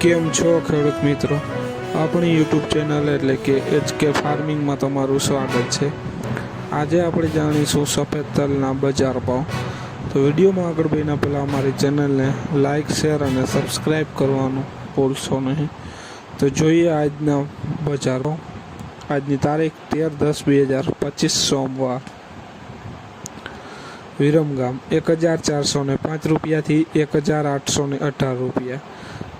કેમ છો ખેડૂત મિત્રો? આપણી યુટ્યુબ ચેનલ એટલે કે HK ફાર્મિંગમાં તમારું સ્વાગત છે। આજે આપણે જાણીશું સફેદ તલના બજાર ભાવ। તો વિડીયોમાં આગળ વધ્યા પહેલાં અમારી ચેનલને લાઇક, શેર અને સબસ્ક્રાઈબ કરવાનું ભૂલશો નહીં। તો જોઈએ આજના બજાર ભાવ। આજની તારીખ 13/10/2025 સોમવાર। વિરમગામ 1405 રૂપિયાથી 1818 રૂપિયા।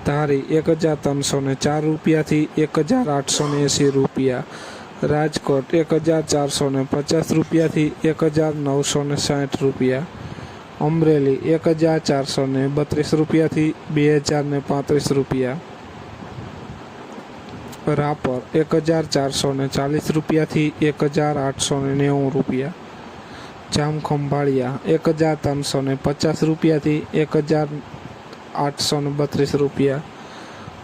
ધારી 1304 રૂપિયાથી 1880 રૂપિયા। રાજકોટ 1450 રૂપિયાથી 1960 રૂપિયા। અમરેલી 1432 રૂપિયાથી 2035 રૂપિયા। રાપર 1440 રૂપિયાથી 1890 રૂપિયા। જામખંભાળિયા 1350 રૂપિયાથી 1832 રૂપિયા।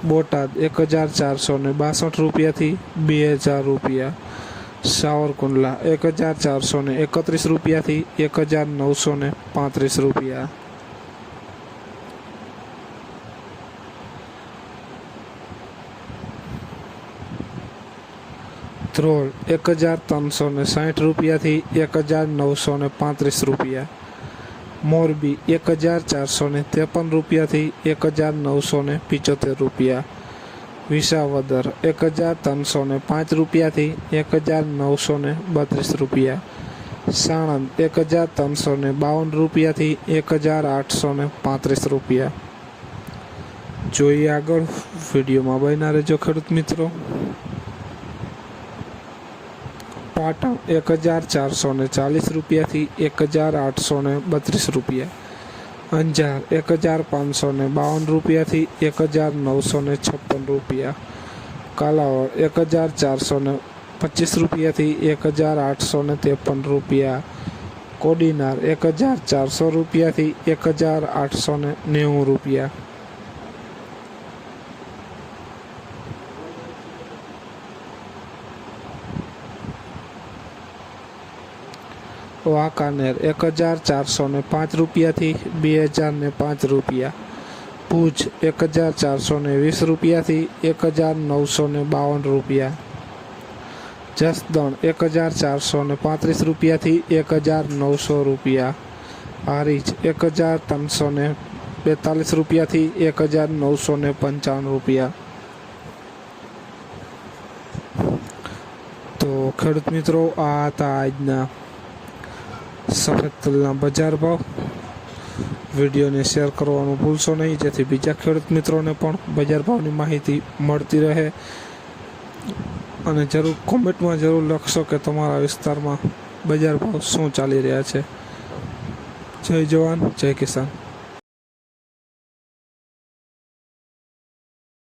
બોટાદ 1462 રૂપિયાથી 2000 રૂપિયા। સાવરકુંડલા 1431 રૂપિયાથી 1935 રૂપિયા। ધ્રોલ 1360 રૂપિયાથી 1935 રૂપિયા। મોરબી 1453 રૂપિયાથી 1975 રૂપિયા। વિસાવદર 1305 રૂપિયાથી 1932 રૂપિયા। સાણંદ 1352 રૂપિયાથી 1835 રૂપિયા। જોઈએ આગળ, વિડીયોમાં બન્યા રહેજો ખેડૂત મિત્રો। પાટણ 1440 રૂપિયાથી 1832 રૂપિયા। અંજાર 1552 રૂપિયાથી 1956 રૂપિયા। કાલાવડ 1425 રૂપિયાથી 1853 રૂપિયા। કોડીનાર 1400 રૂપિયાથી 1890 રૂપિયા। વાંકાનેર 1405 રૂપિયાથી 2005 રૂપિયા। ભુજ 1420 રૂપિયાથી 1952 રૂપિયા। જસદણ 1435 રૂપિયાથી 1900 રૂપિયા। હારીજ 1342 રૂપિયાથી 1995 રૂપિયા। તો ખેડૂત મિત્રો, આ હતા આજના સફેદ તલના બજાર ભાવ। વિડીયોને શેર કરવાનું ભૂલશો નહીં, જેથી બીજા ખેડૂત મિત્રોને પણ બજાર ભાવની માહિતી મળતી રહે। અને જરૂર કોમેન્ટમાં જરૂર લખશો કે તમારા વિસ્તારમાં બજાર ભાવ શું ચાલી રહ્યા છે। જય જવાન, જય કિસાન।